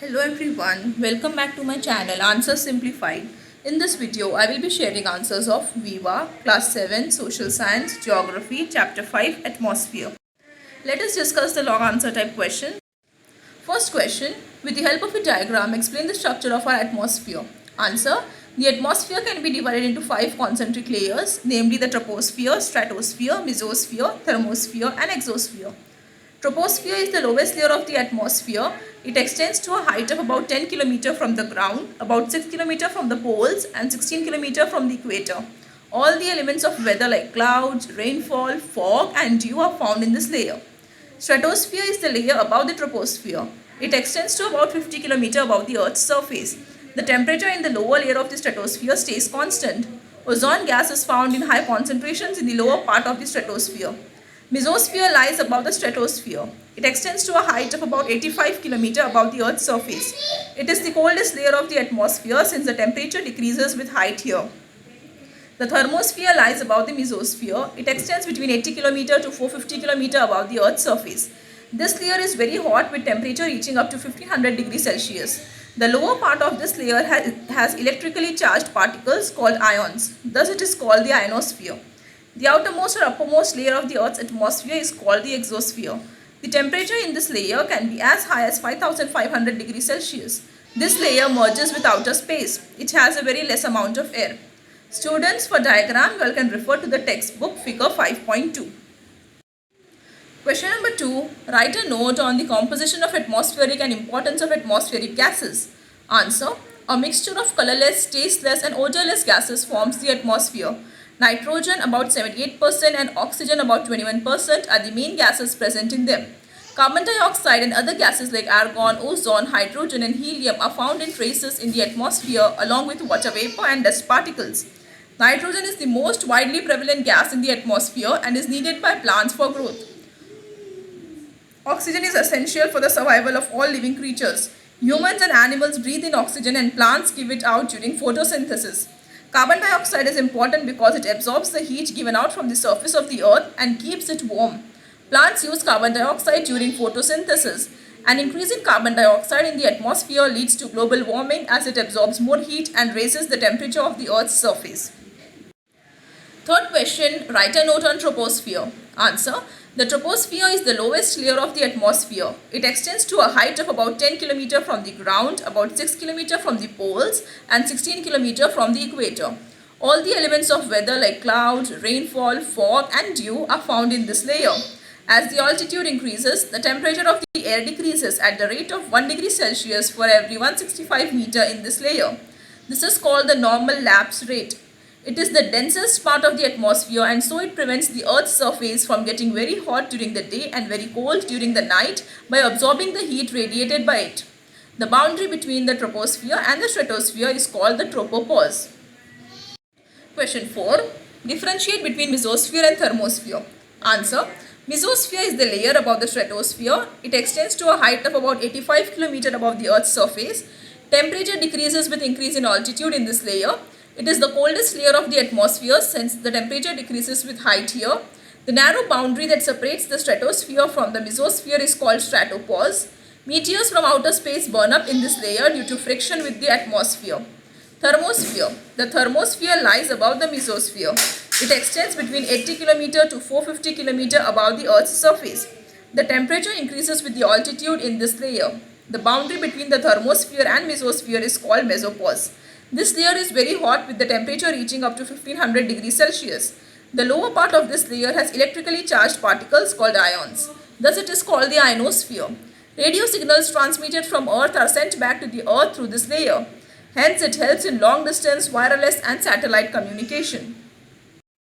Hello everyone, welcome back to my channel Answers Simplified. In this video, I will be sharing answers of Viva, Class 7, Social Science, Geography, Chapter 5, Atmosphere. Let us discuss the long answer type question. First question, with the help of a diagram, explain the structure of our atmosphere. Answer, the atmosphere can be divided into 5 concentric layers, namely the troposphere, stratosphere, mesosphere, thermosphere and exosphere. Troposphere is the lowest layer of the atmosphere. It extends to a height of about 10 km from the ground, about 6 km from the poles and 16 km from the equator. All the elements of weather like clouds, rainfall, fog and dew are found in this layer. Stratosphere is the layer above the troposphere. It extends to about 50 km above the Earth's surface. The temperature in the lower layer of the stratosphere stays constant. Ozone gas is found in high concentrations in the lower part of the stratosphere. Mesosphere lies above the stratosphere. It extends to a height of about 85 km above the Earth's surface. It is the coldest layer of the atmosphere since the temperature decreases with height here. The thermosphere lies above the mesosphere. It extends between 80 km to 450 km above the Earth's surface. This layer is very hot with temperature reaching up to 1500 degrees Celsius. The lower part of this layer has electrically charged particles called ions. Thus it is called the ionosphere. The outermost or uppermost layer of the Earth's atmosphere is called the exosphere. The temperature in this layer can be as high as 5500 degrees Celsius. This layer merges with outer space. It has a very less amount of air. Students, for diagram, you can refer to the textbook figure 5.2. Question number 2. Write a note on the composition of atmospheric and importance of atmospheric gases. Answer. A mixture of colorless, tasteless and odorless gases forms the atmosphere. Nitrogen about 78% and oxygen about 21% are the main gases present in them. Carbon dioxide and other gases like argon, ozone, hydrogen and helium are found in traces in the atmosphere along with water vapor and dust particles. Nitrogen is the most widely prevalent gas in the atmosphere and is needed by plants for growth. Oxygen is essential for the survival of all living creatures. Humans and animals breathe in oxygen and plants give it out during photosynthesis. Carbon dioxide is important because it absorbs the heat given out from the surface of the earth and keeps it warm. Plants use carbon dioxide during photosynthesis. An increase in carbon dioxide in the atmosphere leads to global warming as it absorbs more heat and raises the temperature of the earth's surface. Third question, write a note on troposphere. Answer. The troposphere is the lowest layer of the atmosphere. It extends to a height of about 10 km from the ground, about 6 km from the poles and 16 km from the equator. All the elements of weather like clouds, rainfall, fog and dew are found in this layer. As the altitude increases, the temperature of the air decreases at the rate of 1 degree Celsius for every 165 meter in this layer. This is called the normal lapse rate. It is the densest part of the atmosphere and so it prevents the Earth's surface from getting very hot during the day and very cold during the night by absorbing the heat radiated by it. The boundary between the troposphere and the stratosphere is called the tropopause. Question 4. Differentiate between mesosphere and thermosphere. Answer. Mesosphere is the layer above the stratosphere. It extends to a height of about 85 km above the Earth's surface. Temperature decreases with increase in altitude in this layer. It is the coldest layer of the atmosphere since the temperature decreases with height here. The narrow boundary that separates the stratosphere from the mesosphere is called stratopause. Meteors from outer space burn up in this layer due to friction with the atmosphere. Thermosphere. The thermosphere lies above the mesosphere. It extends between 80 km to 450 km above the Earth's surface. The temperature increases with the altitude in this layer. The boundary between the thermosphere and mesosphere is called mesopause. This layer is very hot with the temperature reaching up to 1500 degrees Celsius. The lower part of this layer has electrically charged particles called ions. Thus it is called the ionosphere. Radio signals transmitted from Earth are sent back to the Earth through this layer. Hence it helps in long distance, wireless and satellite communication.